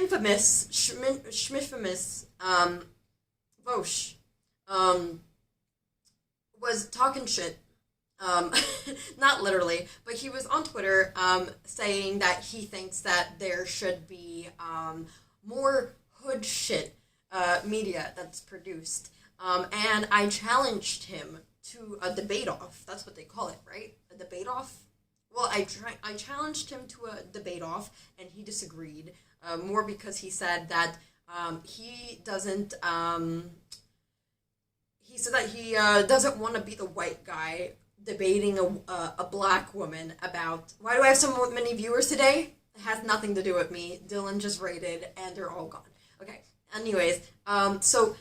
infamous, schmifamous, Vaush, was talking shit. Um, Not literally, but he was on Twitter saying that he thinks that there should be more hood shit media that's produced. And I challenged him to a debate off. That's what they call it, right? A debate off? Well, I challenged him to a debate off, and he disagreed. More because he said that he doesn't. He said that he doesn't want to be the white guy debating a black woman about why do I have so many viewers today? It has nothing to do with me. Dylan just rated, and they're all gone. Okay. Anyways, so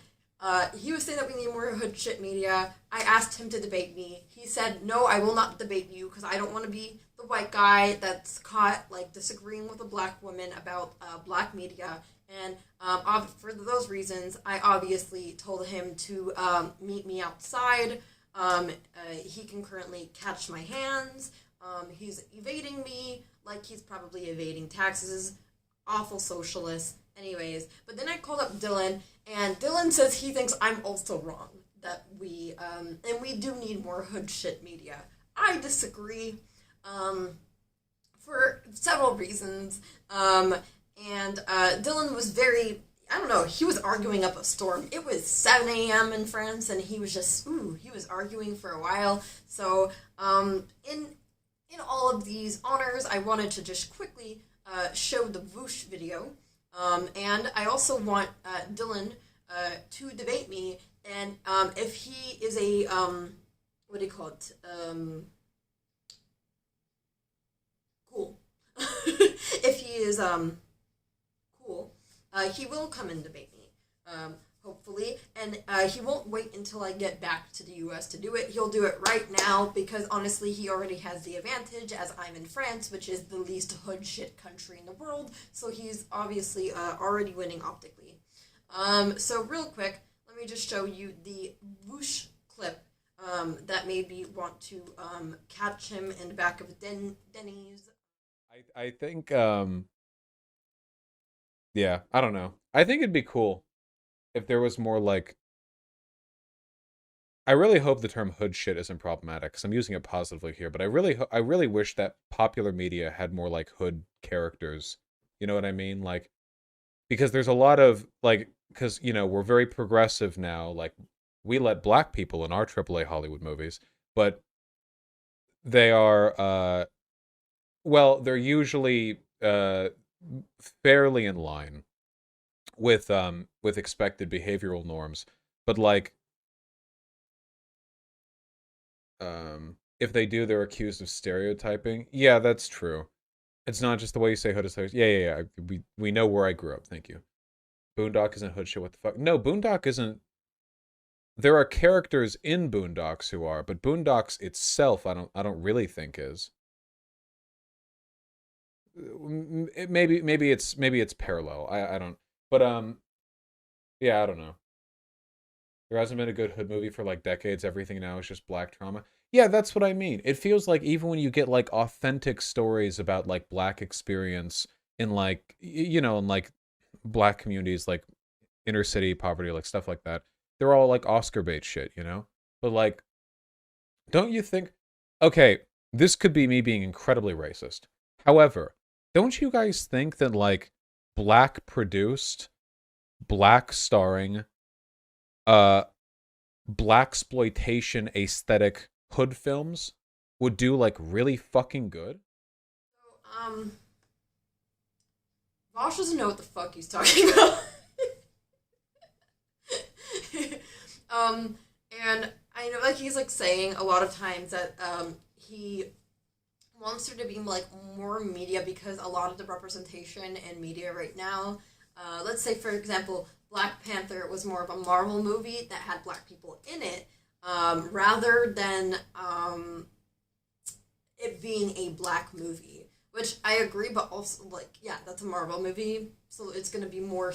he was saying that we need more hood shit media. I asked him to debate me. He said, no, I will not debate you because I don't want to be the white guy that's caught like disagreeing with a black woman about black media. And for those reasons, I obviously told him to meet me outside. He can currently catch my hands. He's evading me like he's probably evading taxes. Awful socialist. Anyways, but then I called up Dylan, and Dylan says he thinks I'm also wrong. That and we do need more hood shit media. I disagree, for several reasons. And Dylan was very, I don't know, he was arguing up a storm. It was 7 a.m. in France, and he was just, he was arguing for a while. So, in all of these honors, I wanted to just quickly show the Vaush video. And I also want Dylan to debate me, and if he is a, what do you call it? Cool. If he is cool, he will come and debate me, hopefully, and he won't wait until I get back to the U.S. to do it. He'll do it right now because honestly, he already has the advantage as I'm in France, which is the least hood shit country in the world. So he's obviously already winning optically. So real quick, let me just show you the Vaush clip that made me want to catch him in the back of Denny's. I think yeah, I don't know. I think it'd be cool if there was more like I really hope the term hood shit isn't problematic because I'm using it positively here, but I really wish that popular media had more like hood characters. You know what I mean? Like because there's a lot of like because we're very progressive now. Like we let black people in our AAA Hollywood movies, but they are well, they're usually fairly in line with expected behavioral norms, but like if they do, they're accused of stereotyping. Yeah, that's true. It's not just the way you say hood is hood. Yeah. We know where I grew up. Thank you. Boondock isn't hood shit. What the fuck? No, Boondock isn't. There are characters in Boondocks who are, but Boondocks itself, I don't really think is. Maybe it's parallel. I don't. But yeah, I don't know. There hasn't been a good hood movie for like decades. Everything now is just black trauma. Yeah, that's what I mean. It feels like even when you get like authentic stories about like black experience in like in like black communities, like inner city poverty, like stuff like that, they're all like Oscar bait shit, you know? But like, don't you think? Okay, this could be me being incredibly racist. However, don't you guys think that like black produced, black starring, black exploitation aesthetic hood films would do like really fucking good? So, Vaush doesn't know what the fuck he's talking about. And I know like he's like saying a lot of times that he wants there to be like more media because a lot of the representation in media right now, let's say for example, Black Panther was more of a Marvel movie that had black people in it, rather than it being a black movie. Which I agree, but also like yeah, that's a Marvel movie, so it's gonna be more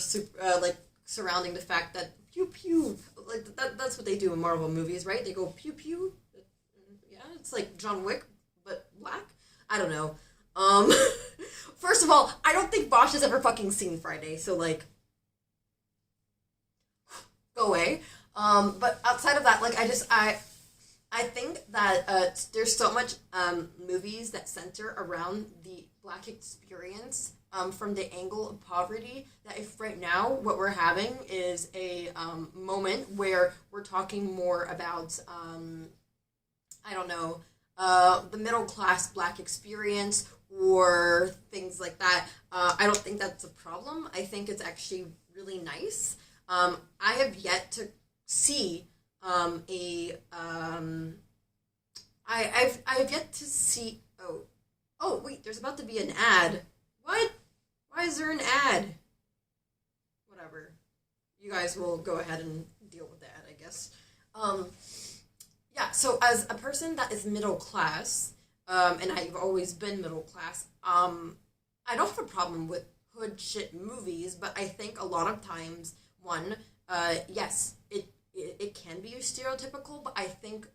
like surrounding the fact that pew pew, like that's what they do in Marvel movies, right? They go pew pew. Yeah, it's like John Wick, but black. I don't know. Um, first of all, I don't think Vaush has ever fucking seen Friday, so like, go away. But outside of that, like, I think that there's so much movies that center around the black experience from the angle of poverty that if right now what we're having is a moment where we're talking more about I don't know the middle class black experience or things like that. I don't think that's a problem. I think it's actually really nice. I have yet to see a I've yet to see oh wait, there's about to be an ad. What? Why is there an ad? Whatever. You guys will go ahead and deal with that, I guess. Um yeah, so as a person that is middle class, and I've always been middle class, I don't have a problem with hood shit movies, but I think a lot of times, one, yes, it can be stereotypical, but I think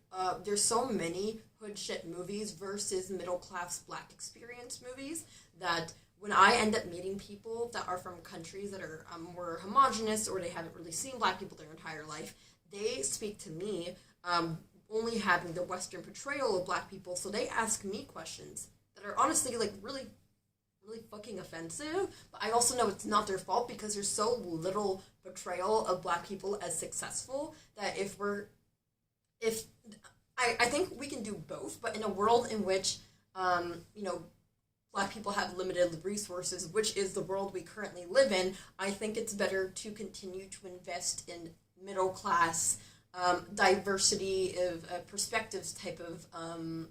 there's so many hood shit movies versus middle class black experience movies that when I end up meeting people that are from countries that are more homogenous or they haven't really seen black people their entire life, they speak to me only having the Western portrayal of black people, so they ask me questions that are honestly like really fucking offensive, but I also know it's not their fault because there's so little portrayal of black people as successful that if I think we can do both, but in a world in which you know black people have limited resources, which is the world we currently live in, I think it's better to continue to invest in middle class diversity of perspectives type of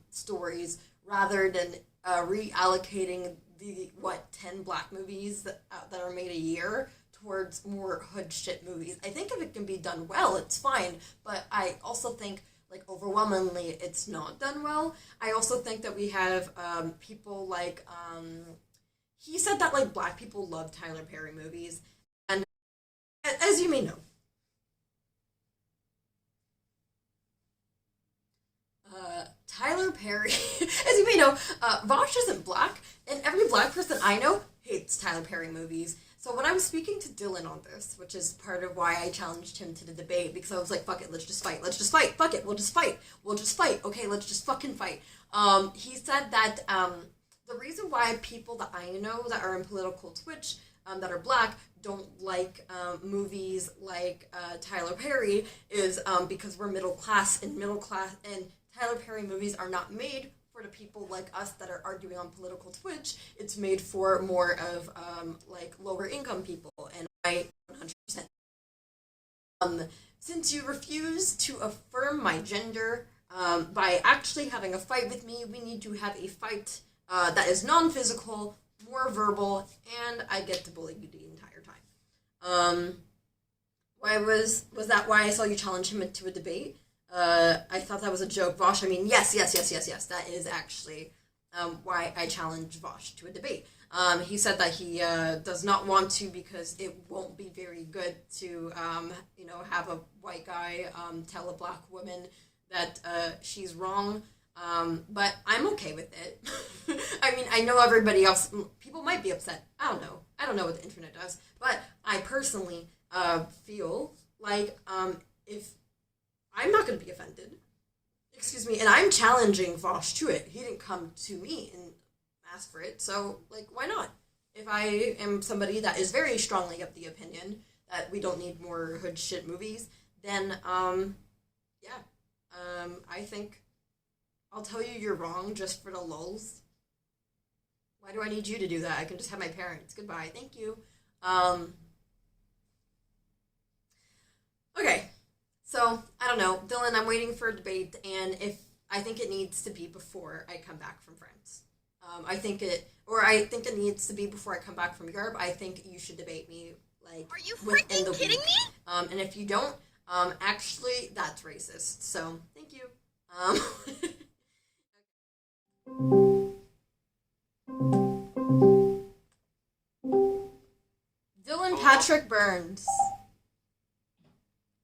stories rather than reallocating the 10 black movies that are made a year towards more hood shit movies. I think if it can be done well, it's fine, but I also think like overwhelmingly it's not done well. I also think that we have people like he said that like black people love Tyler Perry movies, and as you may know, Tyler Perry, as you may know, Vaush isn't black, and every black person I know hates Tyler Perry movies. So when I was speaking to Dylan on this, which is part of why I challenged him to the debate, because I was like, fuck it, let's just fight, fuck it, we'll just fight, okay, let's just fucking fight. He said that the reason why people that I know that are in political Twitch that are black don't like movies like Tyler Perry is because we're middle class, and Tyler Perry movies are not made for the people like us that are arguing on political Twitch. It's made for more of like lower income people, and I 100%. Since you refuse to affirm my gender by actually having a fight with me, we need to have a fight that is non-physical, more verbal, and I get to bully you the entire time. Why was that why I saw you challenge him into a debate? I thought that was a joke, Vaush. I mean, yes. That is actually why I challenged Vaush to a debate. He said that he does not want to because it won't be very good to, have a white guy tell a black woman that she's wrong. But I'm okay with it. I mean, I know everybody else, people might be upset. I don't know. I don't know what the internet does. But I personally feel like if I'm not going to be offended, excuse me, and I'm challenging Vaush to it. He didn't come to me and ask for it, so, like, why not? If I am somebody that is very strongly of the opinion that we don't need more hood shit movies, then, I think I'll tell you you're wrong just for the lulz. Why do I need you to do that? I can just have my parents. Goodbye. Thank you. Okay. So, I don't know. Dylan, I'm waiting for a debate, and I think it needs to be before I come back from France. I think it needs to be before I come back from Europe. I think you should debate me, like, are you freaking kidding me? And if you don't, actually, that's racist. So, thank you. Dylan Patrick Burns.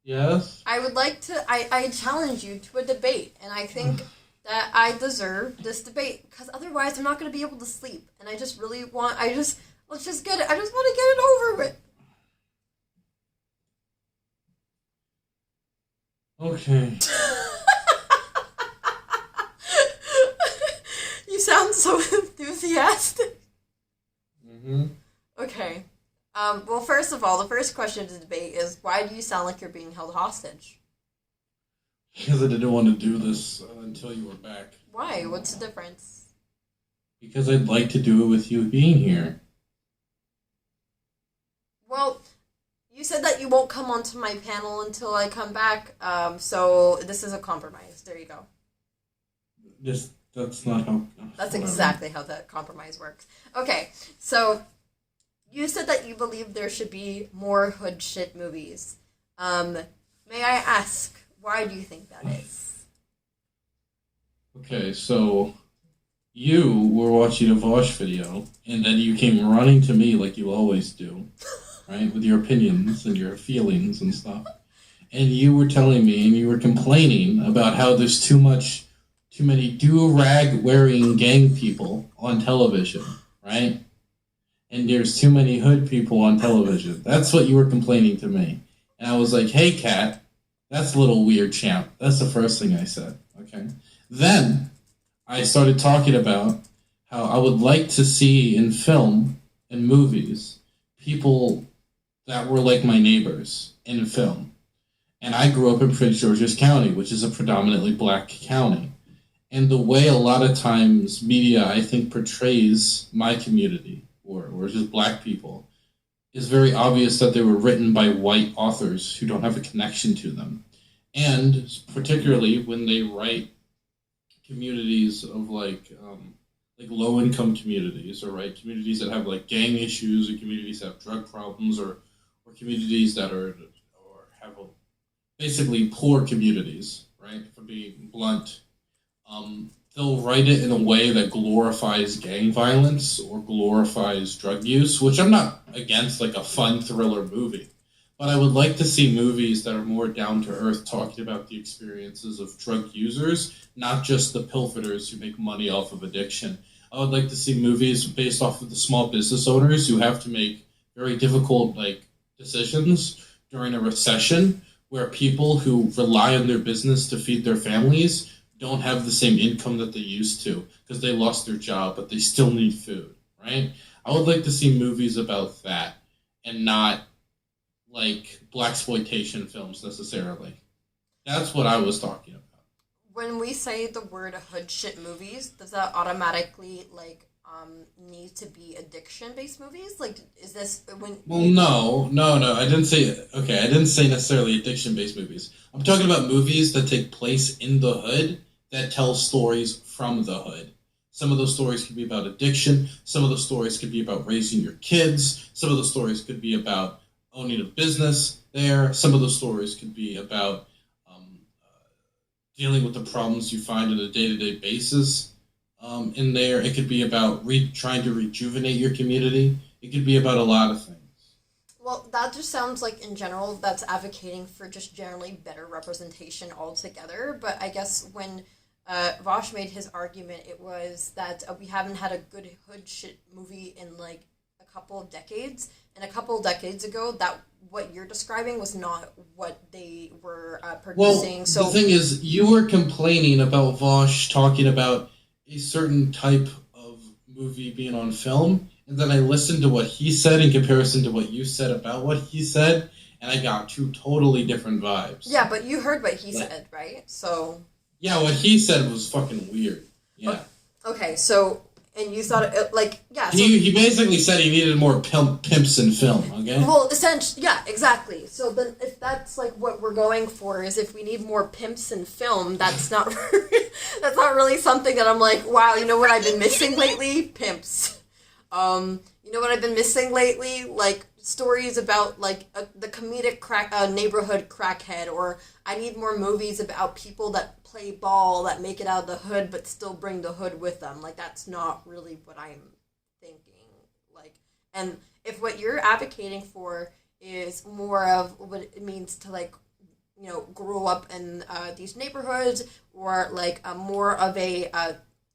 Yes? I would like to, I challenge you to a debate, and I think that I deserve this debate because otherwise I'm not going to be able to sleep. And I just really want, let's just get it. I just want to get it over with. Okay. You sound so enthusiastic. Mm-hmm. Okay. Well, first of all, the first question of the debate is why do you sound like you're being held hostage? Because I didn't want to do this until you were back. Why? What's the difference? Because I'd like to do it with you being here. Well, you said that you won't come onto my panel until I come back, so this is a compromise. There you go. That's not how. That's whatever. exactly how that compromise works. Okay, so you said that you believe there should be more hood shit movies. May I ask, why do you think that is? Okay, so you were watching a Vaush video, and then you came running to me like you always do, right, with your opinions and your feelings and stuff. And you were telling me, and you were complaining about how there's too many do-rag wearing gang people on television, right? And there's too many hood people on television. That's what you were complaining to me. And I was like, hey, Kat, that's a little weird, champ. That's the first thing I said, okay? Then I started talking about how I would like to see in film and movies people that were like my neighbors in film. And I grew up in Prince George's County, which is a predominantly black county. And the way a lot of times media, I think, portrays my community or just black people is very obvious that they were written by white authors who don't have a connection to them. And particularly when they write communities of like low-income communities, or right communities that have like gang issues, or communities that have drug problems, or communities that are or have basically poor communities, right? For being blunt, they'll write it in a way that glorifies gang violence or glorifies drug use, which I'm not against, like a fun thriller movie. But I would like to see movies that are more down to earth, talking about the experiences of drug users, not just the pilferers who make money off of addiction. I would like to see movies based off of the small business owners who have to make very difficult decisions during a recession, where people who rely on their business to feed their families don't have the same income that they used to because they lost their job, but they still need food, right? I would like to see movies about that and not like blaxploitation films necessarily. That's what I was talking about. When we say the word hood shit movies, does that automatically need to be addiction based movies? Like, is this when? Well, no. I didn't say okay. I didn't say necessarily addiction based movies. I'm talking about movies that take place in the hood that tell stories from the hood. Some of those stories could be about addiction. Some of those stories could be about raising your kids. Some of those stories could be about owning a business there. Some of those stories could be about dealing with the problems you find on a day-to-day basis in there. It could be about trying to rejuvenate your community. It could be about a lot of things. Well, that just sounds like, in general, that's advocating for just generally better representation altogether. But I guess when Vaush made his argument, it was that we haven't had a good hood shit movie in like a couple of decades. And a couple of decades ago, that what you're describing was not what they were producing. Well, so the thing is, you were complaining about Vaush talking about a certain type of movie being on film, and then I listened to what he said in comparison to what you said about what he said, and I got two totally different vibes. Yeah, but you heard what he said, right? So yeah, what he said was fucking weird. Yeah. Okay, so and you thought yeah. So, He basically said he needed more pimps in film. Okay. Well, essentially, yeah, exactly. So then, if that's like what we're going for, is if we need more pimps in film, that's not that's not really something that I'm like, wow. You know what I've been missing lately? Pimps. You know what I've been missing lately? Like stories about the comedic neighborhood crackhead, or I need more movies about people that play ball that make it out of the hood but still bring the hood with them. Like that's not really what I'm thinking. And if what you're advocating for is more of what it means to grew up in these neighborhoods, or like more of a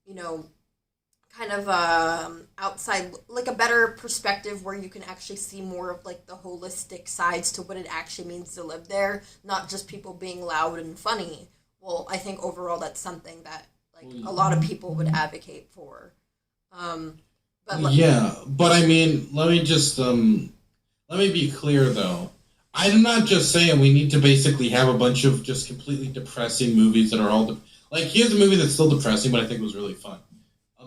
you know kind of outside, like a better perspective where you can actually see more of like the holistic sides to what it actually means to live there, not just people being loud and funny. Well, I think overall that's something that like a lot of people would advocate for. Um, Yeah, but I mean, let me be clear though. I'm not just saying we need to basically have a bunch of just completely depressing movies that are all like. Here's a movie that's still depressing, but I think was really fun.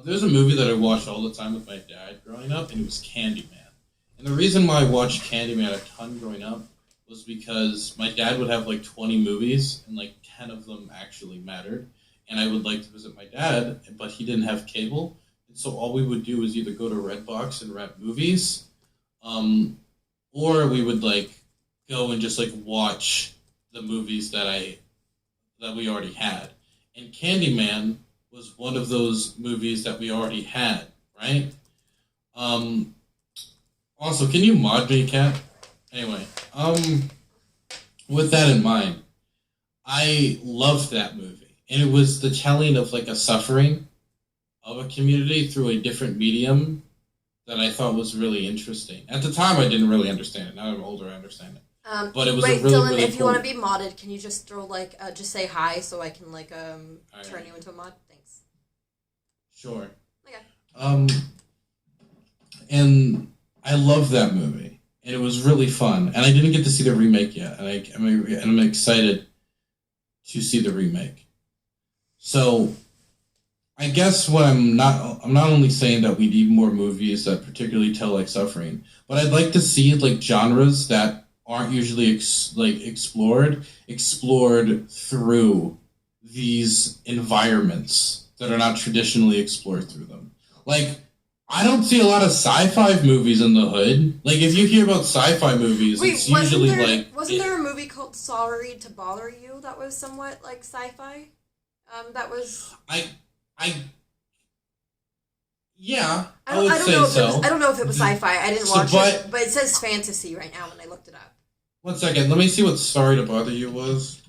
There's a movie that I watched all the time with my dad growing up, and it was Candyman. And the reason why I watched Candyman a ton growing up was because my dad would have like 20 movies, and like 10 of them actually mattered. And I would like to visit my dad, but he didn't have cable. And so all we would do was either go to Redbox and rent movies, or we would like go and just like watch the movies that we already had. And Candyman was one of those movies that we already had, right? Also, can you mod me, Kat? Anyway, with that in mind, I loved that movie. And it was the telling of like a suffering of a community through a different medium that I thought was really interesting. At the time, I didn't really understand it. Now I'm older, I understand it. But it was wait, a really, Dylan, really if cool... you want to be modded, can you just throw like just say hi so I can like turn you into a mod? Thanks. Sure. Okay. And I love that movie, and it was really fun. And I didn't get to see the remake yet, and I'm excited to see the remake. So, I guess what I'm not only saying that we need more movies that particularly tell like suffering, but I'd like to see like genres that aren't usually explored through these environments that are not traditionally explored through them. Like, I don't see a lot of sci-fi movies in the hood. Like, if you hear about sci-fi movies, it's usually wasn't there a movie called Sorry to Bother You that was somewhat like sci-fi? That was... Yeah, I don't know if it was sci-fi. I didn't watch it, but it says fantasy right now when I looked it up. 1 second, let me see what Sorry to Bother You was.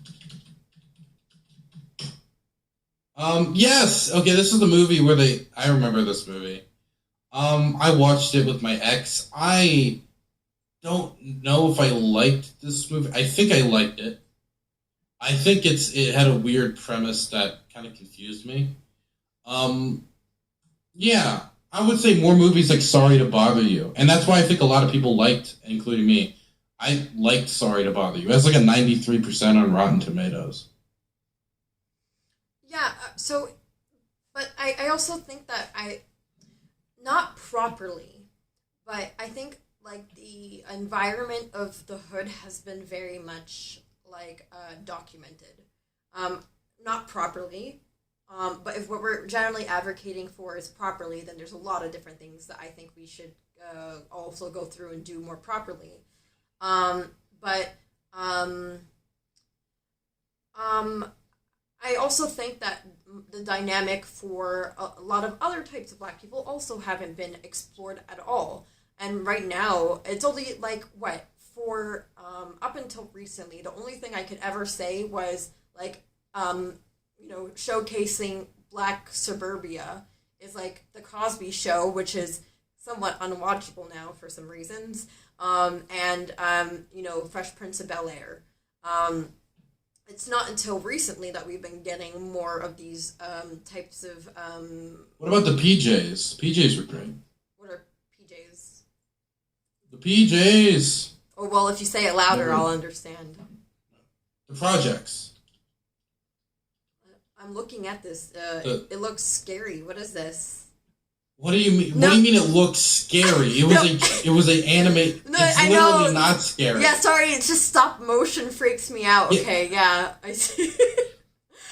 Yes! Okay, this is the movie where I remember this movie. I watched it with my ex. I don't know if I liked this movie. I think I liked it. I think it had a weird premise that kind of confused me. Yeah, I would say more movies like Sorry to Bother You. And that's why I think a lot of people liked, including me, I liked Sorry to Bother You. It has like a 93% on Rotten Tomatoes. Yeah, but I also think that not properly, but I think like the environment of the hood has been very much like documented. Not properly, but if what we're generally advocating for is properly, then there's a lot of different things that I think we should also go through and do more properly. I also think that the dynamic for a lot of other types of black people also haven't been explored at all. And right now, it's only like, for up until recently, the only thing I could ever say was like, showcasing black suburbia is like the Cosby Show, which is somewhat unwatchable now for some reasons, and Fresh Prince of Bel-Air. It's not until recently that we've been getting more of these types of... What about the PJs? PJs were great. What are PJs? The PJs! Oh, well, if you say it louder, I'll understand. The projects. I'm looking at this. It looks scary. What is this? What do you mean? No. What do you mean it looks scary? It was an anime. No, it's I literally know. Not scary. Yeah, sorry. It's just stop motion freaks me out. Okay, yeah. I see.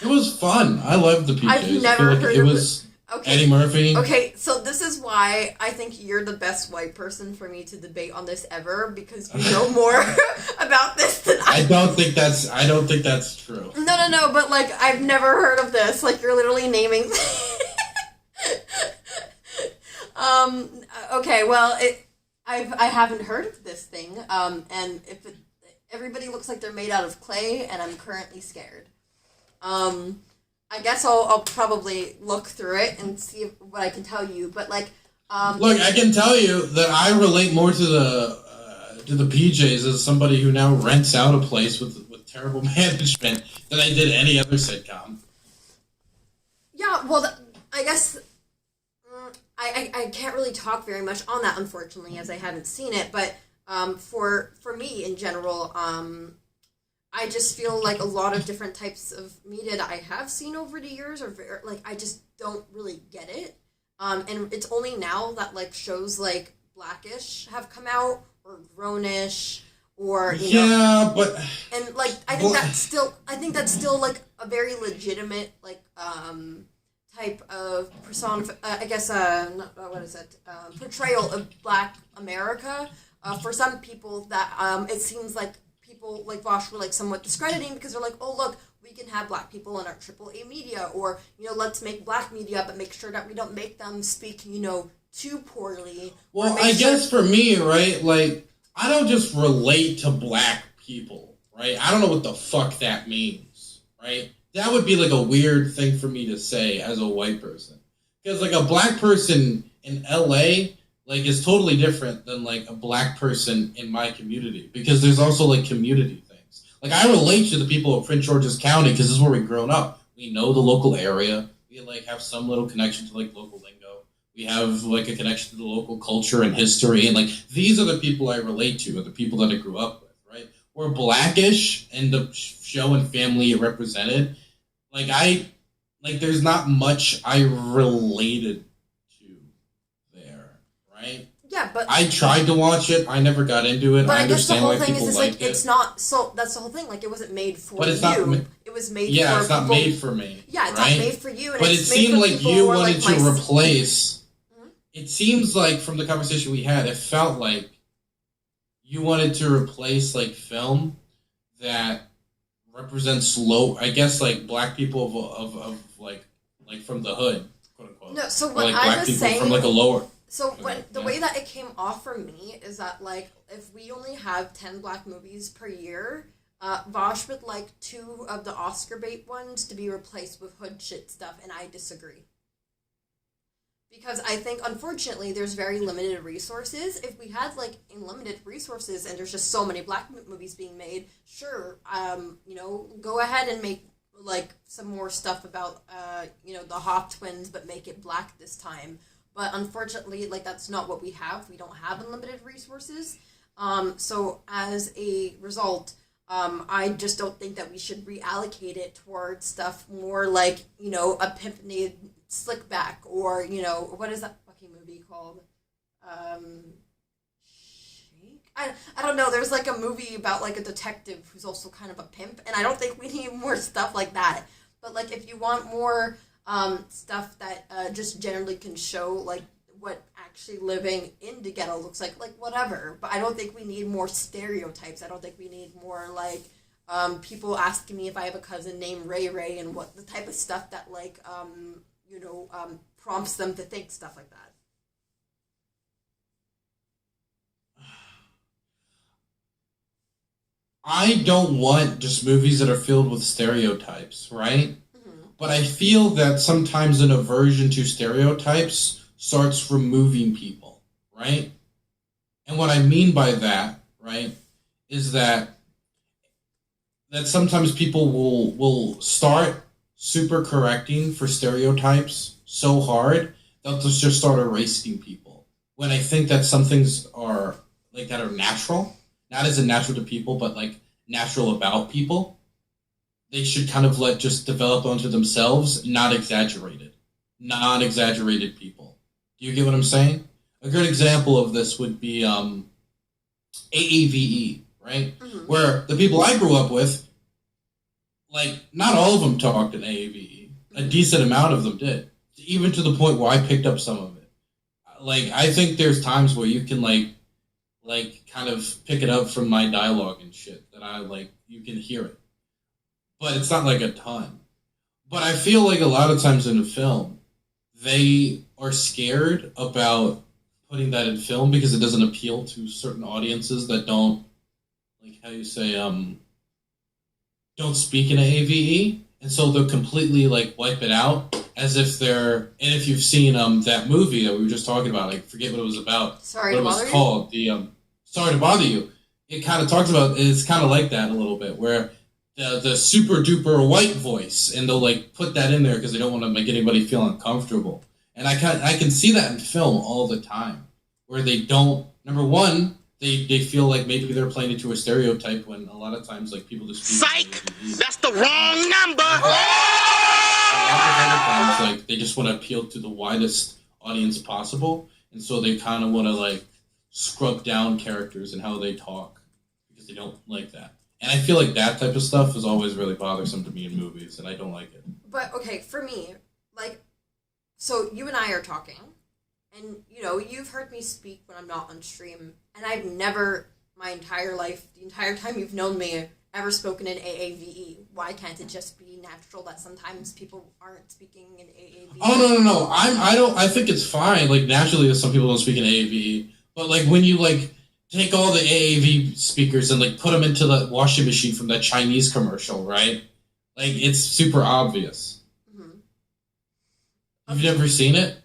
It was fun. I loved the PJs. I've never heard of it. Okay. Eddie Murphy. Okay, so this is why I think you're the best white person for me to debate on this ever, because you know more about this than I do. I don't think that's true. No, but like I've never heard of this. Like you're literally naming. I haven't heard of this thing. And if everybody looks like they're made out of clay, and I'm currently scared. I guess I'll probably look through it and see what I can tell you. But like, look, I can tell you that I relate more to the PJs as somebody who now rents out a place with terrible management than I did any other sitcom. Yeah, well, I guess I can't really talk very much on that, unfortunately, as I haven't seen it. But for me in general, I just feel like a lot of different types of media that I have seen over the years are very, like, I just don't really get it. And it's only now that like shows like Blackish have come out or Grownish or you know, but and like I think that's still like a very legitimate like type of I guess what is it portrayal of Black America. For some people that it seems like people like Vaush were like somewhat discrediting because they're like, oh look, we can have Black people in our AAA media, or you know, let's make Black media, but make sure that we don't make them speak, you know, too poorly. Well, I guess for me, right, like I don't just relate to Black people, right? I don't know what the fuck that means, right? That would be like a weird thing for me to say as a white person, because like a Black person in LA like is totally different than like a Black person in my community, because there's also like community things. Like I relate to the people of Prince George's County because this is where we've grown up. We know the local area. We like have some little connection to like local lingo. We have like a connection to the local culture and history, and like these are the people I relate to, are the people that I grew up with, right? We're Blackish and the show and family it represented. Like there's not much I related to there, right? Yeah, but I tried to watch it. I never got into it. But I I guess the understand whole why thing people is liked like it. it's not so. That's the whole thing. Like it wasn't made for But it's you. not. It was made Yeah, for it's not people. made for me. Yeah, it's right? not made for you. And But it it's made seemed for like people you who are, wanted like, to my- replace. Mhm. It seems like from the conversation we had, it felt like you wanted to replace like film that represents low. I guess like Black people of like from the hood, quote unquote. No, so Or, what like I Black was people saying. from like a lower. So when the Yeah. way that it came off for me is that like if we only have 10 Black movies per year, Vaush would like 2 of the Oscar bait ones to be replaced with hood shit stuff, and I disagree. Because I think, unfortunately, there's very limited resources. If we had, like, unlimited resources and there's just so many Black movies being made, sure, you know, go ahead and make, like, some more stuff about, you know, the Hop twins, but make it Black this time. But unfortunately, like, that's not what we have. We don't have unlimited resources. So as a result, I just don't think that we should reallocate it towards stuff more like, you know, a pimp named Slickback, or, you know, what is that fucking movie called? Shake? I don't know. There's like a movie about like a detective who's also kind of a pimp, and I don't think we need more stuff like that. But like if you want more stuff that just generally can show like what actually living in the ghetto looks like whatever. But I don't think we need more stereotypes. I don't think we need more like people asking me if I have a cousin named Ray Ray and what the type of stuff that like you know prompts them to think stuff like that. I don't want just movies that are filled with stereotypes, right? But I feel that sometimes an aversion to stereotypes starts removing people, right? And what I mean by that, right, is that sometimes people will start super correcting for stereotypes so hard that they'll just start erasing people. When I think that some things are like that are natural, not as in natural to people, but like natural about people, they should kind of let just develop onto themselves, not exaggerated. Not exaggerated people. Do you get what I'm saying? A good example of this would be AAVE, right? Mm-hmm. Where the people I grew up with, like, not all of them talked in AAVE. A decent amount of them did. Even to the point where I picked up some of it. Like, I think there's times where you can, like kind of pick it up from my dialogue and shit. That I, like, you can hear it. But it's not, like, a ton. But I feel like a lot of times in a film, they are scared about putting that in film because it doesn't appeal to certain audiences that don't like how you say, don't speak in AVE, and so they'll completely like wipe it out as if they're. And if you've seen that movie that we were just talking about, like forget what it was about, Sorry what to it was bother you? called, the Sorry to Bother You. It kind of talks about it's kind of like that a little bit, where the super duper white voice, and they'll like put that in there because they don't want to make anybody feel uncomfortable. And I can see that in film all the time, where they don't. Number one, they feel like maybe they're playing into a stereotype when a lot of times like people just speak. Psych! That's the wrong number! A lot of other times, like they just want to appeal to the widest audience possible, and so they kind of want to like scrub down characters and how they talk because they don't like that. And I feel like that type of stuff is always really bothersome to me in movies, and I don't like it. But okay, for me, like, so you and I are talking, and you know you've heard me speak when I'm not on stream, and I've never, my entire life, the entire time you've known me, ever spoken in AAVE. Why can't it just be natural that sometimes people aren't speaking in AAVE? Oh no! I think it's fine. Like naturally, that some people don't speak in AAVE, but like when you like take all the AAV speakers and like put them into the washing machine from that Chinese commercial, right? Like it's super obvious. Mm-hmm. You've never seen it?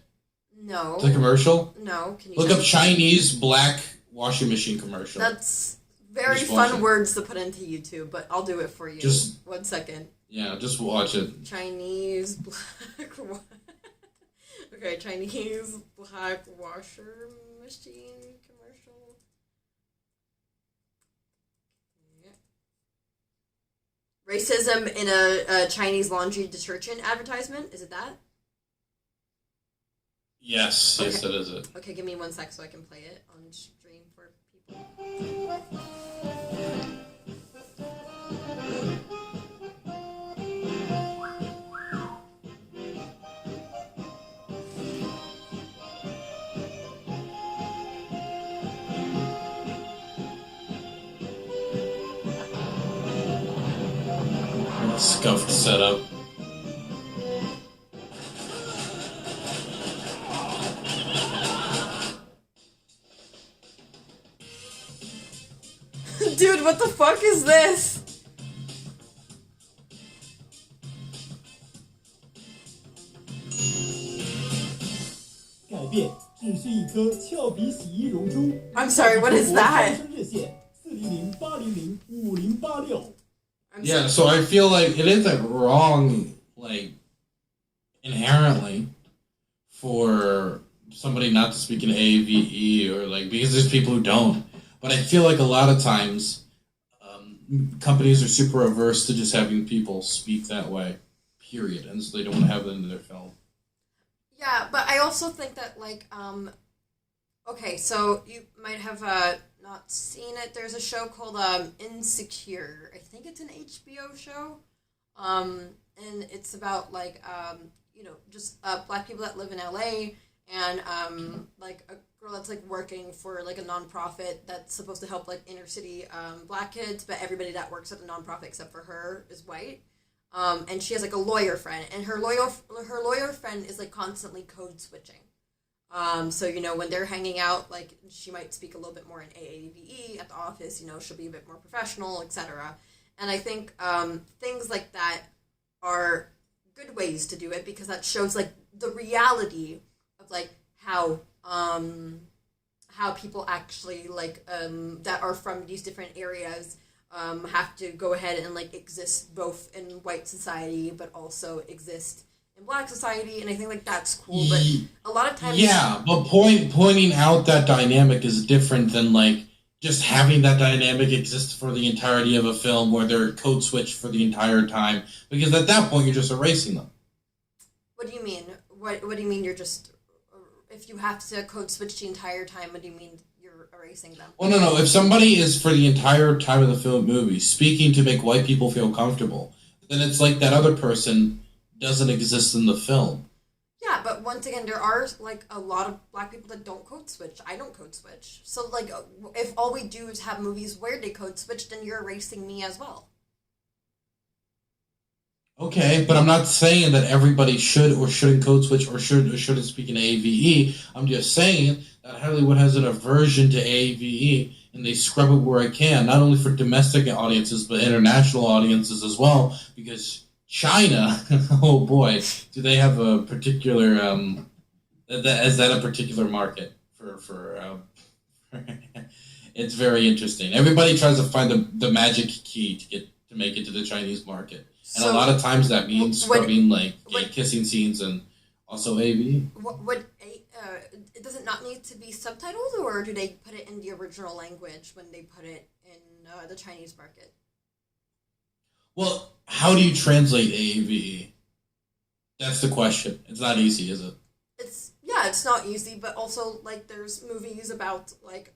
No. The commercial? No. Can you look tell up me? Chinese black washing machine commercial? That's very Just watch fun it. words to put into YouTube, but I'll do it for you. Just- 1 second. Yeah, just watch it. Chinese black. Okay, Chinese black washer machine commercial. Yeah. Racism in a Chinese laundry detergent advertisement. Is it that? Yes, Okay. yes, that is it. Okay, give me 1 sec so I can play it on stream for people. Scuffed setup. Dude, what the fuck is this? 改变只是一颗俏皮洗衣溶珠。 I'm sorry, what is that? 生热线400-800-5086。 I'm Yeah, so I feel like it isn't wrong, like, inherently, for somebody not to speak in AVE or, like, because there's people who don't. But I feel like a lot of times, companies are super averse to just having people speak that way, period. And so they don't want to have that in their film. Yeah, but I also think that, like, okay, so you might have not seen it. There's a show called Insecure. I think it's an HBO show. And it's about, like, you know, just black people that live in LA and, like, a girl that's, like, working for, like, a nonprofit that's supposed to help, like, inner city black kids, but everybody that works at the nonprofit except for her is white. And she has like a lawyer friend, and her lawyer friend is like constantly code switching. So you know when they're hanging out, like she might speak a little bit more in AAVE at the office. You know she'll be a bit more professional, etc. And I think things like that are good ways to do it because that shows like the reality of like how people actually like that are from these different areas. Have to go ahead and like exist both in white society but also exist in black society, and I think like that's cool. But a lot of times, Yeah, but pointing out that dynamic is different than like just having that dynamic exist for the entirety of a film where they're code switched for the entire time. Because at that point, you're just erasing them. what do you mean? What do you mean? You're just if you have to code switch the entire time? What do you mean you're erasing them? Well, no. If somebody is for the entire time of the film movie speaking to make white people feel comfortable, then it's like that other person doesn't exist in the film. Yeah, but once again, there are like a lot of black people that don't code switch. I don't code switch. So like, if all we do is have movies where they code switch, then you're erasing me as well. Okay, but I'm not saying that everybody should or shouldn't code switch or should or shouldn't speak in AVE. I'm just saying that Hollywood has an aversion to AVE and they scrub it where it can, not only for domestic audiences but international audiences as well. Because China, oh boy, do they have a particular is that a particular market for it's very interesting. Everybody tries to find the magic key to make it to the Chinese market, and a lot of times that means scrubbing like kissing scenes and also AV. Does it not need to be subtitled, or do they put it in the original language when they put it in the Chinese market? Well, how do you translate AAVE? That's the question. It's not easy, is it? It's not easy, but also like there's movies about like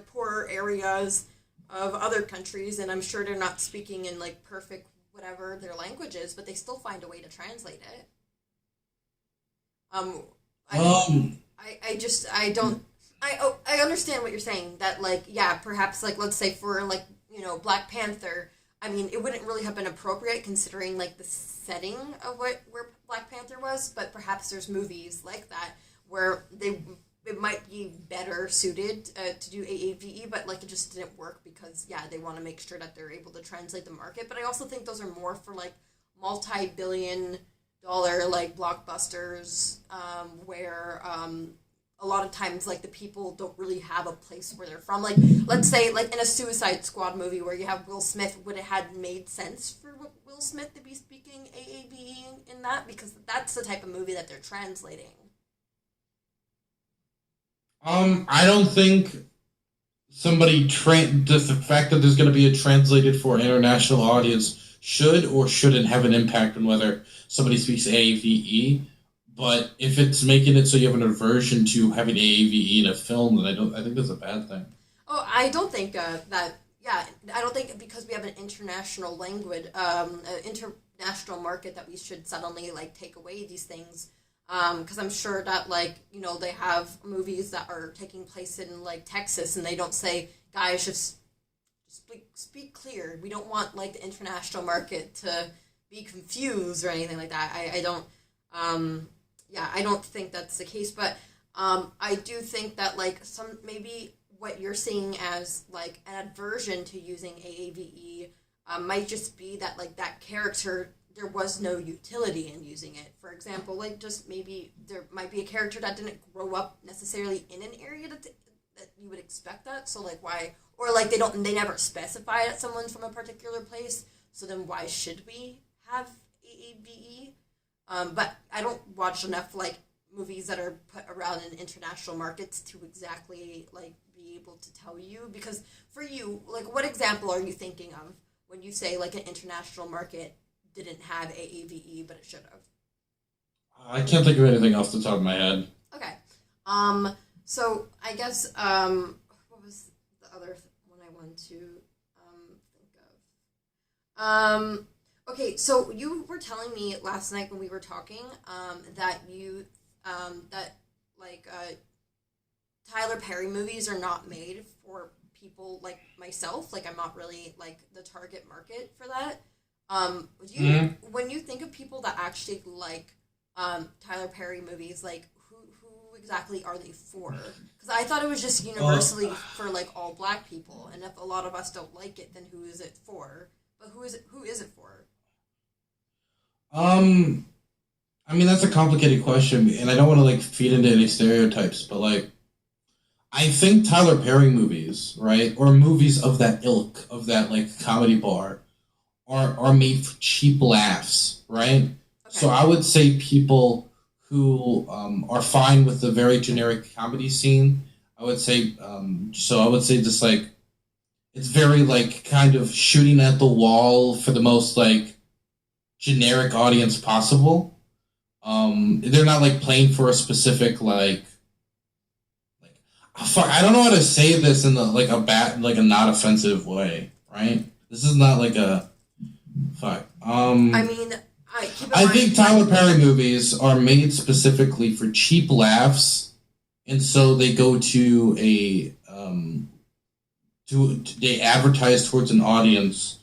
poorer areas of other countries, and I'm sure they're not speaking in like perfect whatever their language is, but they still find a way to translate it. I understand what you're saying, that like, yeah, perhaps like, let's say for like, Black Panther, I mean, it wouldn't really have been appropriate considering like the setting of where Black Panther was, but perhaps there's movies like that where it might be better suited to do AAVE, but like it just didn't work because they want to make sure that they're able to translate the market. But I also think those are more for like multi-billion-dollar like blockbusters, where a lot of times like the people don't really have a place where they're from. Like let's say like in a Suicide Squad movie where you have Will Smith, would it have made sense for Will Smith to be speaking AAVE in that? Because that's the type of movie that they're translating. I don't think the fact that there's going to be a translated for international audience should or shouldn't have an impact on whether somebody speaks AAVE. But if it's making it so you have an aversion to having AAVE in a film, then I think that's a bad thing. Oh, I don't think that. Yeah, I don't think because we have an international language, international market, that we should suddenly like take away these things. Because I'm sure that like they have movies that are taking place in like Texas, and they don't say, guys, just speak clear. We don't want like the international market to be confused or anything like that. I don't. I don't think that's the case, but I do think that like maybe what you're seeing as like an aversion to using AAVE might just be that like that character, there was no utility in using it. For example, like just maybe there might be a character that didn't grow up necessarily in an area that you would expect that. So like why, or like they never specify that someone's from a particular place. So then why should we have AAVE? But I don't watch enough like movies that are put around in international markets to exactly like be able to tell you. Because for you, like what example are you thinking of when you say like an international market didn't have AAVE but it should have? I can't think of anything off the top of my head. Okay. So I guess what was the other one I wanted to think of? Okay, so you were telling me last night when we were talking that you Tyler Perry movies are not made for people like myself. Like I'm not really like the target market for that. When you think of people that actually like Tyler Perry movies, like who exactly are they for? Because I thought it was just universally for like all black people, and if a lot of us don't like it, then who is it for? But who is it for? I mean, that's a complicated question, and I don't want to like feed into any stereotypes, but like, I think Tyler Perry movies, right, or movies of that ilk, of that like comedy bar, are made for cheap laughs, right? Okay. So I would say people who are fine with the very generic comedy scene. I would say just like it's very like kind of shooting at the wall for the most like generic audience possible. They're not like playing for a specific like I don't know how to say this in a not offensive way, right? This is not like a fuck. I think Tyler Perry movies are made specifically for cheap laughs, and so they go to they advertise towards an audience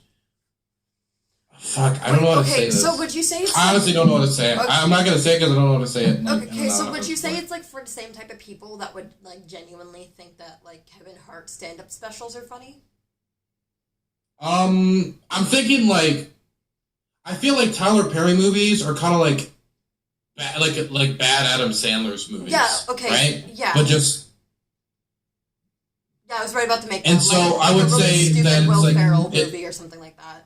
Fuck, I don't know how to say this. So would you say it's I honestly don't know how to say it. Okay. I'm not gonna say it because I don't know how to say it. Okay, so would you say it's like for the same type of people that would like genuinely think that like Kevin Hart's stand-up specials are funny? I'm thinking like I feel like Tyler Perry movies are kind of like bad Adam Sandler's movies. Yeah. Okay. Right. Yeah. But just. Yeah, I was right about to make that. And so I would a really say stupid that it's Will like Ferrell movie or something like that.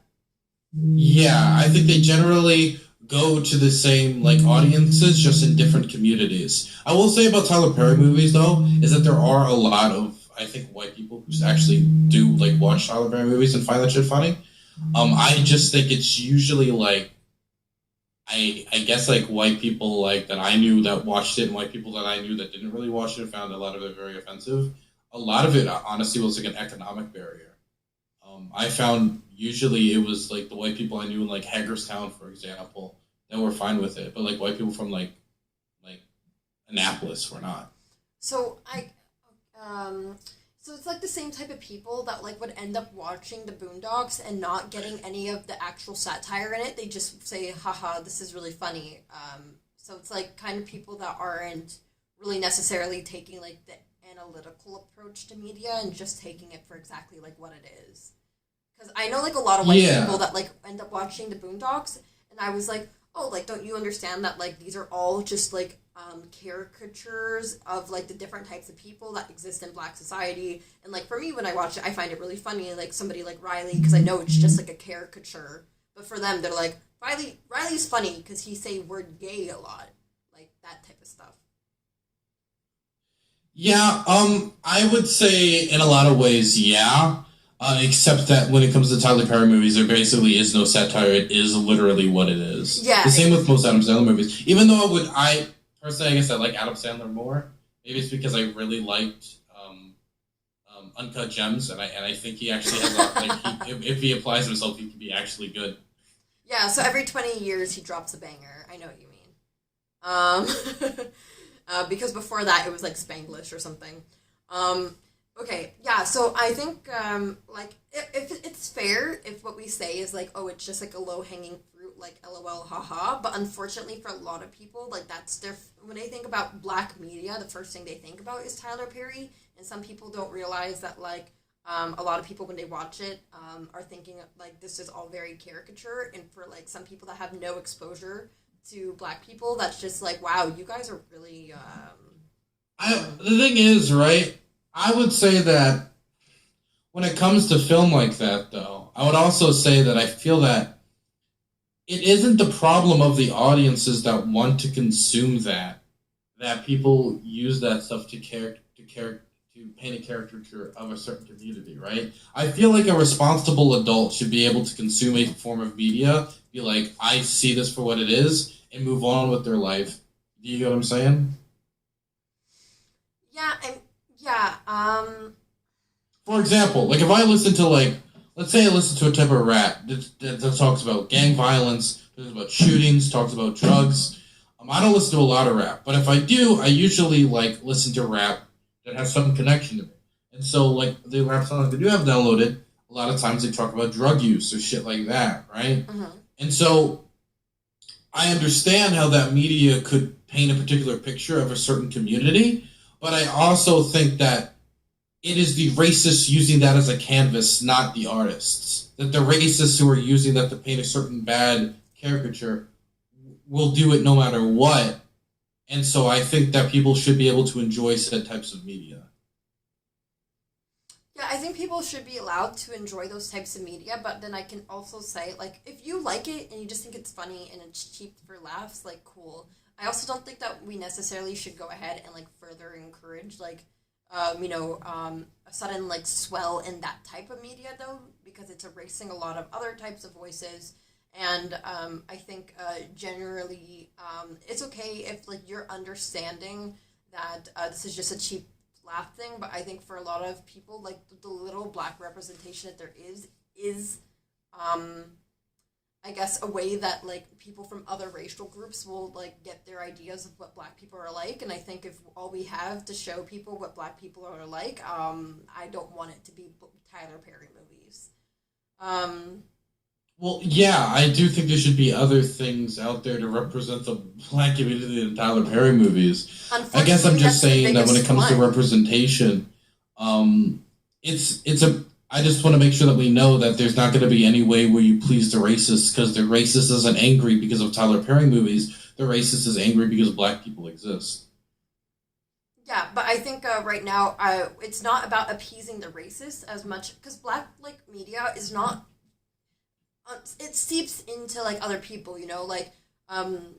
Yeah, I think they generally go to the same like audiences, just in different communities. I will say about Tyler Perry movies though, is that there are a lot of I think white people who actually do like watch Tyler Perry movies and find that shit funny. I just think it's usually like I guess like white people like that I knew that watched it and white people that I knew that didn't really watch it found a lot of it very offensive. A lot of it honestly was like an economic barrier. I found usually it was like the white people I knew in like Hagerstown, for example, that were fine with it, but like white people from like Annapolis were not. So so it's like the same type of people that like would end up watching the Boondocks and not getting any of the actual satire in it. They just say, haha, this is really funny. So it's like kind of people that aren't really necessarily taking like the analytical approach to media and just taking it for exactly like what it is. Because I know like a lot of white people that like end up watching the Boondocks, and I was like, oh, like don't you understand that like these are all just like caricatures of like the different types of people that exist in Black society, and like for me when I watch it, I find it really funny, like somebody like Riley, because I know it's just like a caricature, but for them they're like Riley's funny because he say word gay a lot, like that type of stuff. Yeah, I would say in a lot of ways, yeah. Except that when it comes to Tyler Perry movies, there basically is no satire. It is literally what it is. Yeah. The same with most Adam Sandler movies. Even though I personally, I guess I like Adam Sandler more. Maybe it's because I really liked Uncut Gems, and I think he actually has if he applies himself, he can be actually good. Yeah. So every 20 years he drops a banger. I know what you mean. Because before that it was like Spanglish or something. Okay, yeah, so I think, like, if it's fair if what we say is, like, oh, it's just, like, a low-hanging fruit, like, LOL, haha, but unfortunately for a lot of people, like, that's their, when they think about Black media, the first thing they think about is Tyler Perry, and some people don't realize that, like, a lot of people, when they watch it, are thinking, like, this is all very caricature, and for, like, some people that have no exposure to Black people, that's just, like, wow, you guys are really, The thing is, right, I would say that when it comes to film like that, though, I would also say that I feel that it isn't the problem of the audiences that want to consume that people use that stuff to paint a caricature of a certain community, right? I feel like a responsible adult should be able to consume a form of media, be like, I see this for what it is, and move on with their life. Do you get what I'm saying? Yeah, For example, like if I listen to let's say I listen to a type of rap that talks about gang violence, talks about shootings, talks about drugs. I don't listen to a lot of rap, but if I do, I usually listen to rap that has some connection to me. And so like the rap songs I do have downloaded, a lot of times they talk about drug use or shit like that, right? Mm-hmm. And so I understand how that media could paint a particular picture of a certain community. But I also think that it is the racists using that as a canvas, not the artists. That the racists who are using that to paint a certain bad caricature will do it no matter what. And so I think that people should be able to enjoy said types of media. Yeah, I think people should be allowed to enjoy those types of media, but then I can also say, like, if you like it and you just think it's funny and it's cheap for laughs, like, cool. I also don't think that we necessarily should go ahead and, like, further encourage, like, a sudden, like, swell in that type of media, though, because it's erasing a lot of other types of voices. And I think generally it's okay if, like, you're understanding that this is just a cheap laugh thing, but I think for a lot of people, like, the little Black representation that there is I guess a way that like people from other racial groups will like get their ideas of what Black people are like, and I think if all we have to show people what Black people are like, I don't want it to be Tyler Perry movies. Well, yeah, I do think there should be other things out there to represent the black community in Tyler Perry movies. I guess I'm Unfortunately, just that's the saying that when it biggest comes to one. representation, it's a. I just want to make sure that we know that there's not going to be any way where you please the racist because the racist isn't angry because of Tyler Perry movies. The racist is angry because black people exist. Yeah, but I think right now, it's not about appeasing the racists as much because black like media is not. It seeps into like other people, um,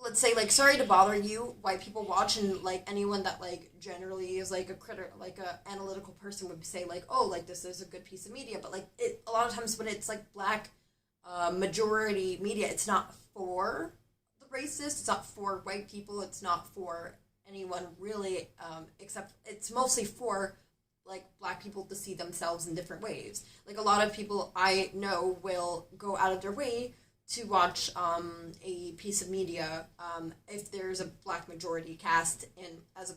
let's say like sorry to bother you, white people watch and like anyone that like generally is like a critter, like a analytical person would say like oh like this is a good piece of media, but like it a lot of times when it's like black majority media, it's not for the racist, it's not for white people, it's not for anyone really, except it's mostly for like black people to see themselves in different ways. Like a lot of people I know will go out of their way to watch a piece of media if there's a black majority cast in as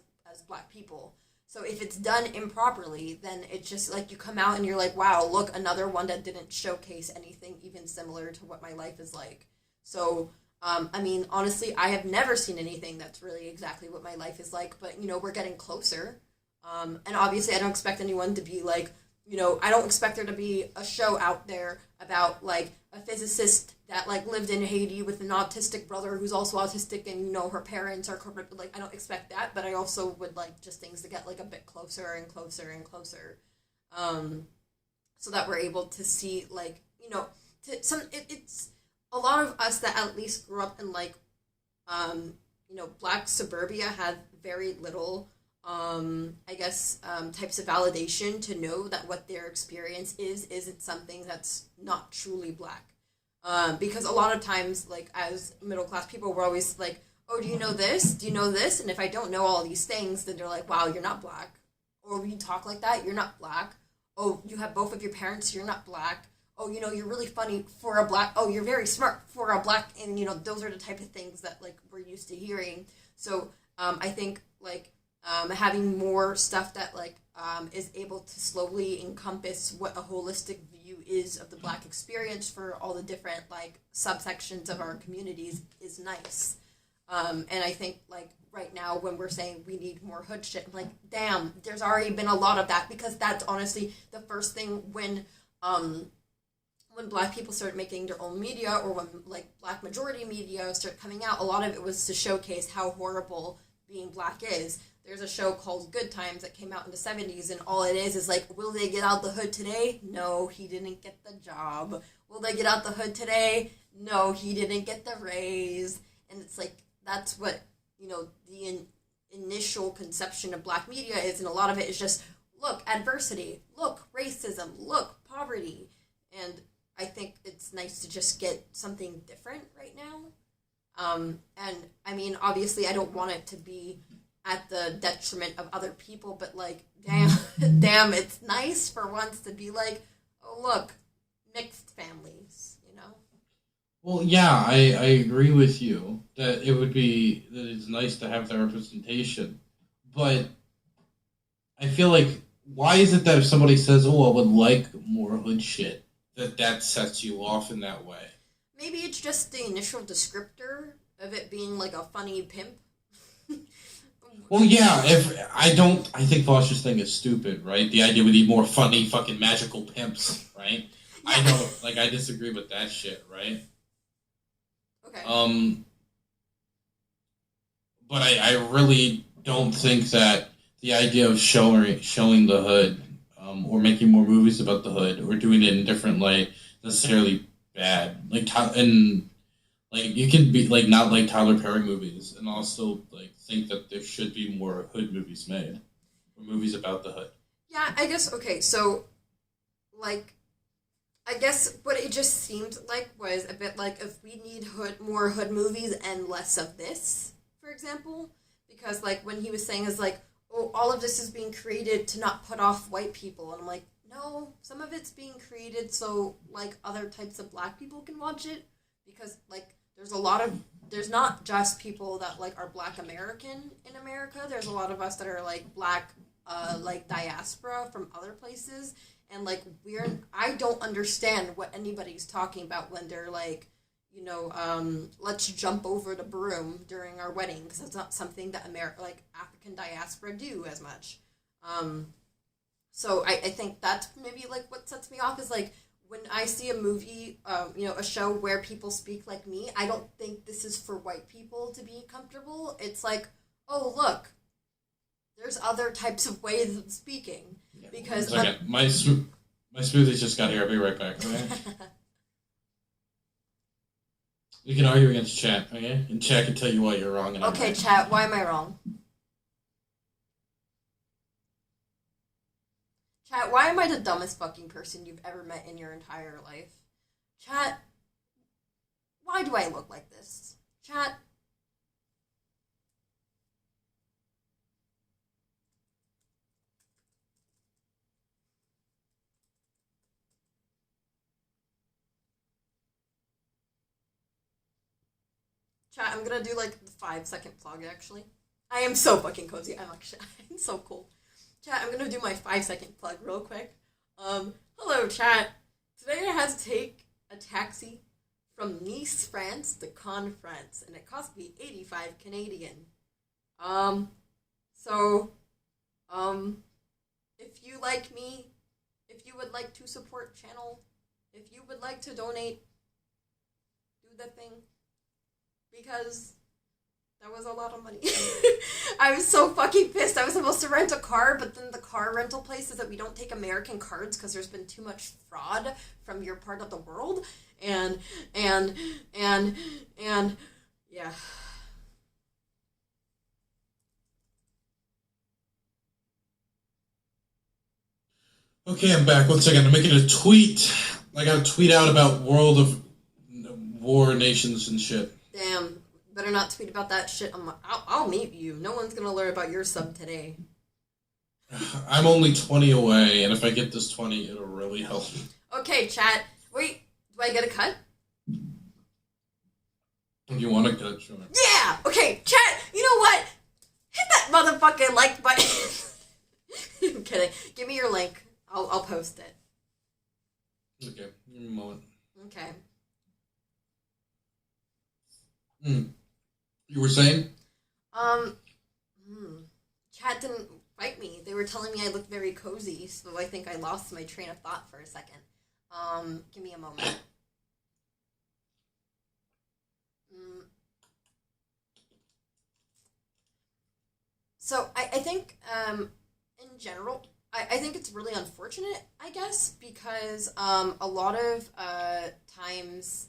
black people. So if it's done improperly, then it's just like you come out and you're like, wow, look, another one that didn't showcase anything even similar to what my life is like. So I mean, honestly, I have never seen anything that's really exactly what my life is like, but we're getting closer. And obviously, I don't expect anyone to be like, I don't expect there to be a show out there about like a physicist that like lived in Haiti with an autistic brother who's also autistic, and her parents are corporate. Like, I don't expect that, but I also would like just things to get like a bit closer and closer and closer, um, so that we're able to see like it's a lot of us that at least grew up in like black suburbia had very little, I guess, types of validation to know that what their experience isn't something that's not truly black. Because a lot of times, like, as middle class people, we're always like, oh, do you know this? Do you know this? And if I don't know all these things, then they're like, wow, you're not black. Or you talk like that, you're not black. Oh, you have both of your parents, you're not black. Oh, you're really funny for a black. Oh, you're very smart for a black. And, those are the type of things that, like, we're used to hearing. So I think, like, having more stuff that, like, is able to slowly encompass what a holistic view is of the black experience for all the different, like, subsections of our communities is nice. And I think, like, right now when we're saying we need more hood shit, I'm like, damn, there's already been a lot of that because that's honestly the first thing when black people started making their own media or when like black majority media started coming out, a lot of it was to showcase how horrible being black is. There's a show called Good Times that came out in the 70s, and all it is like, will they get out the hood today? No, he didn't get the job. Will they get out the hood today? No, he didn't get the raise. And it's like, that's what, the initial conception of black media is, and a lot of it is just, look, adversity, look, racism, look, poverty. And I think it's nice to just get something different right now. And I mean, obviously, I don't want it to be at the detriment of other people, but like, damn, damn, it's nice for once to be like, oh, look, mixed families. Well, yeah, I agree with you that it would be that it's nice to have that representation, but I feel like why is it that if somebody says, "Oh, I would like more hood shit," that sets you off in that way? Maybe it's just the initial descriptor of it being like a funny pimp. Well, yeah. If I don't, I think Foster's thing is stupid, right? The idea we need more funny, fucking magical pimps, right? I Yeah. don't like. I disagree with that shit, right? Okay. Um, but I really don't think that the idea of showing the hood, or making more movies about the hood, or doing it in a different light, necessarily bad. And like you can be like not like Tyler Perry movies, and also like think that there should be more hood movies made, or movies about the hood. Yeah, I guess, okay, so, like, I guess what it just seemed like was a bit like if we need more hood movies and less of this, for example, because like when he was saying is like, oh, all of this is being created to not put off white people, and I'm like, no, some of it's being created so like other types of black people can watch it, because like there's not just people that like are black American in America. There's a lot of us that are like black, like diaspora from other places, and like I don't understand what anybody's talking about when they're like, let's jump over the broom during our wedding, because it's not something that African diaspora do as much. So I think that's maybe like what sets me off is like when I see a movie, a show where people speak like me, I don't think this is for white people to be comfortable. It's like, oh look, there's other types of ways of speaking. Yeah, because my smoothies just got here. I'll be right back. Okay. You can argue against chat, okay? And chat can tell you why you're wrong. And okay, right. chat, why am I wrong? Chat, why am I the dumbest fucking person you've ever met in your entire life? Chat, why do I look like this? Chat. Chat, I'm gonna do like the 5-second plug actually. I am so fucking cozy. I'm so cool. Chat, I'm gonna do my 5-second plug real quick. Hello chat. Today I had to take a taxi from Nice, France to Cannes, France, and it cost me 85 Canadian. If you like me, if you would like to support channel, if you would like to donate, do the thing. Because that was a lot of money. I was so fucking pissed. I was supposed to rent a car, but then the car rental place says that we don't take American cards because there's been too much fraud from your part of the world. And yeah. Okay, I'm back. 1 second. I'm making a tweet. I got to tweet out about World of War Nations and shit. Damn. Better not tweet about that shit. I'll mute you. No one's gonna learn about your sub today. I'm only 20 away, and if I get this 20, it'll really help. Okay, chat. Wait, do I get a cut? If you want to cut, sure. Yeah! Okay, chat, you know what? Hit that motherfucking like button. I'm kidding. Give me your link. I'll post it. Okay, give me a moment. Okay. You were saying? Chat didn't fight me. They were telling me I looked very cozy, so I think I lost my train of thought for a second. Give me a moment. So I think, in general, I think it's really unfortunate, I guess, because a lot of times,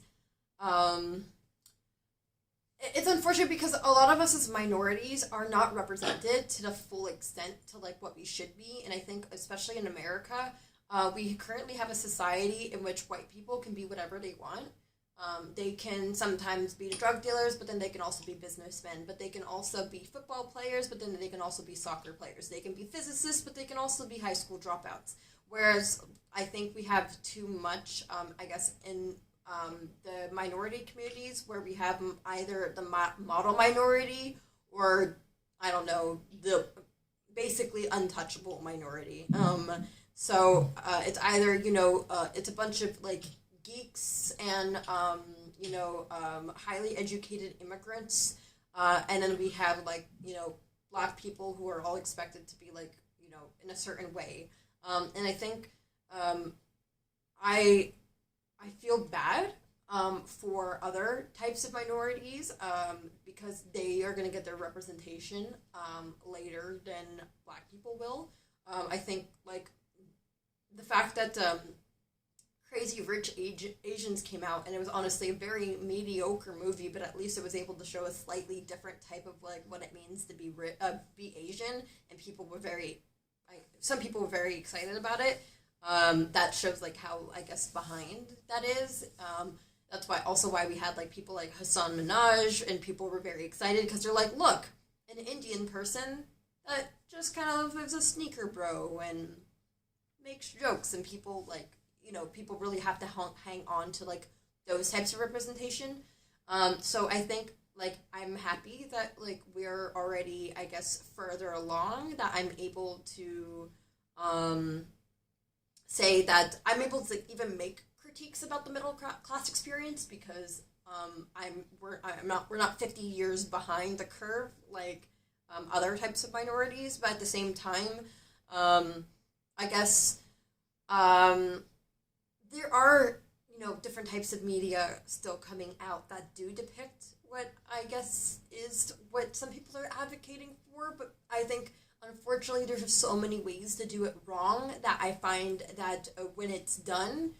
it's unfortunate because a lot of us as minorities are not represented to the full extent to like what we should be, and I think especially in America, we currently have a society in which white people can be whatever they want. They can sometimes be drug dealers, but then they can also be businessmen, but they can also be football players, but then they can also be soccer players. They can be physicists, but they can also be high school dropouts. Whereas I think we have too much, I guess, in the minority communities where we have either the model minority or, I don't know, the basically untouchable minority. So it's either, it's a bunch of like geeks and, highly educated immigrants. And then we have like, black people who are all expected to be like, in a certain way. And I think I feel bad for other types of minorities because they are going to get their representation later than black people will. I think like the fact that Crazy Rich Asians came out, and it was honestly a very mediocre movie, but at least it was able to show a slightly different type of like what it means to be Asian, and some people were very excited about it. That shows like how, I guess, behind that is. That's why we had like people like Hassan Minhaj, and people were very excited because they're like, look, an Indian person that just kind of is a sneaker bro and makes jokes, and people like, people really have to hang on to like those types of representation. So I think like I'm happy that like we're already, I guess, further along, that I'm able to say that I'm able to even make critiques about the middle class experience because we're not 50 years behind the curve like other types of minorities, but at the same time, I guess there are different types of media still coming out that do depict what I guess is what some people are advocating for, but I think unfortunately there's just so many ways to do it wrong that I find that when it's done,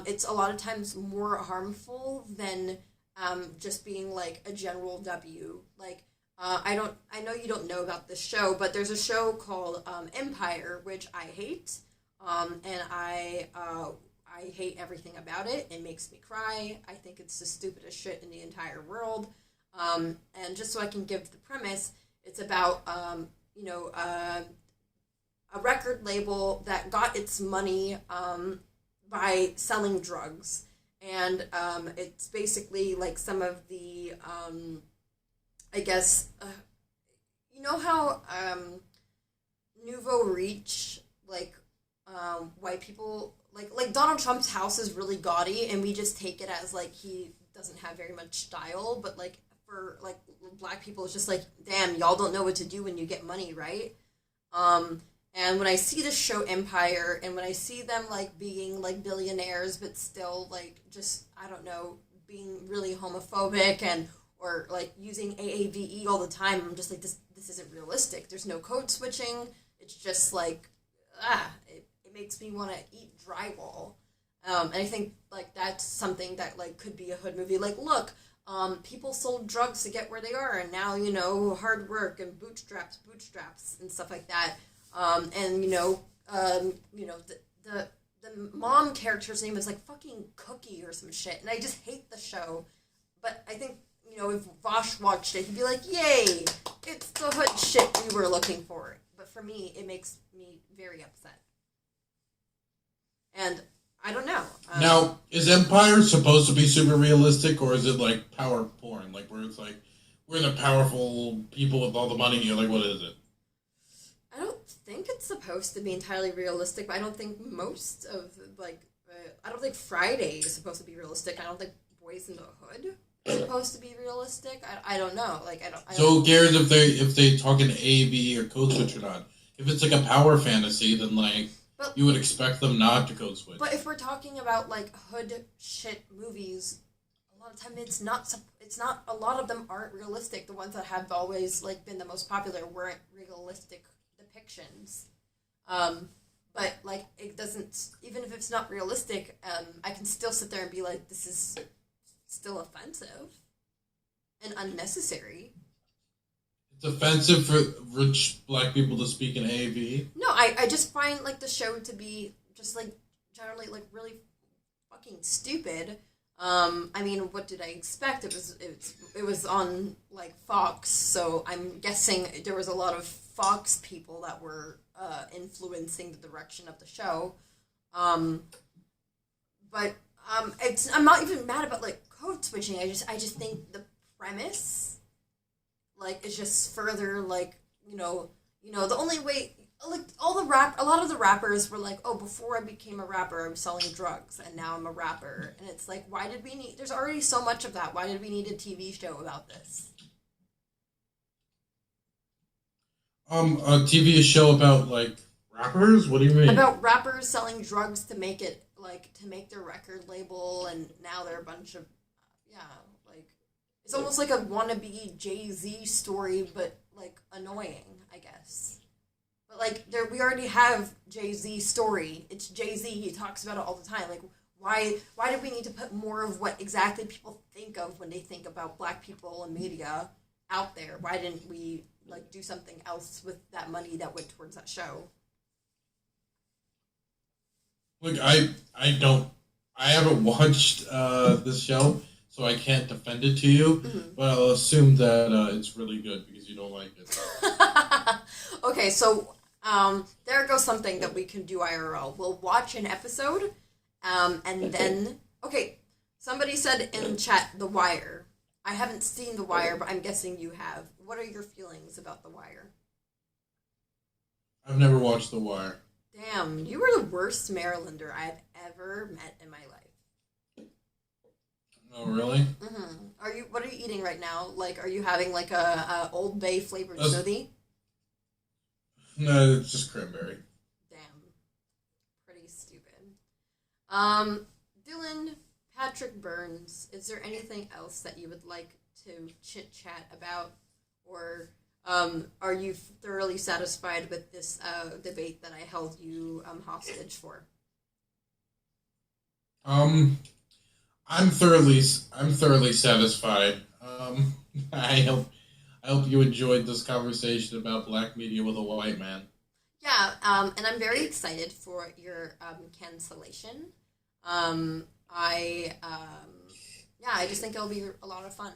it's a lot of times more harmful than just being like a general W. Like I know you don't know about this show, but there's a show called Empire, which I hate, and I hate everything about it. It makes me cry. I think it's the stupidest shit in the entire world. And just so I can give the premise, it's about a record label that got its money by selling drugs, and it's basically like some of the I guess you know how nouveau riche like white people like Donald Trump's house is really gaudy, and we just take it as like he doesn't have very much style, but like for like black people it's just like, damn, y'all don't know what to do when you get money, right? And when I see the show Empire, and when I see them like being like billionaires but still like just, I don't know, being really homophobic and or like using AAVE all the time, I'm just like, this isn't realistic. There's no code switching. It's just like it makes me want to eat drywall. And I think like that's something that like could be a hood movie. Like, look, people sold drugs to get where they are, and now hard work and bootstraps and stuff like that. And the mom character's name is like fucking Cookie or some shit, and I just hate the show. But I think if Vaush watched it, he'd be like, "Yay, it's the hood shit we were looking for." But for me, it makes me very upset. And I don't know. Now, is Empire supposed to be super realistic, or is it like power porn, like where it's like we're the powerful people with all the money? You're like, what is it? I don't think it's supposed to be entirely realistic, but I don't think most of I don't think Friday is supposed to be realistic. I don't think Boys in the Hood is supposed to be realistic. I don't know. Like I don't. So who cares if they talk in A, B, or code switch or not? If it's like a power fantasy, then like. But, you would expect them not to code switch. But if we're talking about like hood shit movies, a lot of time it's not. A lot of them aren't realistic. The ones that have always like been the most popular weren't realistic depictions. But like it doesn't. Even if it's not realistic, I can still sit there and be like, this is still offensive and unnecessary. It's offensive for rich black people to speak in AV. No, I just find like the show to be just like generally like really fucking stupid. I mean, what did I expect? It was on like Fox, so I'm guessing there was a lot of Fox people that were influencing the direction of the show. But I'm not even mad about like code switching. I just think the premise like is just further like the only way like a lot of the rappers were like, oh, before I became a rapper I was selling drugs and now I'm a rapper, and it's like, why did we need, there's already so much of that, why did we need a TV show about this? A TV show about like rappers? What do you mean? About rappers selling drugs to make it like to make their record label, and now they're a bunch of like it's almost like a wannabe Jay-Z story, but like annoying, I guess. But like we already have Jay-Z story. It's Jay-Z. He talks about it all the time. Like why did we need to put more of what exactly people think of when they think about black people and media out there? Why didn't we like do something else with that money that went towards that show? Look, I haven't watched this show, so I can't defend it to you, but I'll assume that it's really good because you don't like it. Okay, so there goes something that we can do IRL. We'll watch an episode, and then... Okay, somebody said in chat, The Wire. I haven't seen The Wire, but I'm guessing you have. What are your feelings about The Wire? I've never watched The Wire. Damn, you were the worst Marylander I've ever met in my life. Oh, really? What are you eating right now? Like, are you having like a Old Bay flavored smoothie? No, it's just cranberry. Damn, pretty stupid. Dylan, Patrick Burns, is there anything else that you would like to chit chat about, or are you thoroughly satisfied with this debate that I held you hostage for? I'm thoroughly satisfied. I hope you enjoyed this conversation about black media with a white man. Yeah, and I'm very excited for your cancellation. I just think it'll be a lot of fun.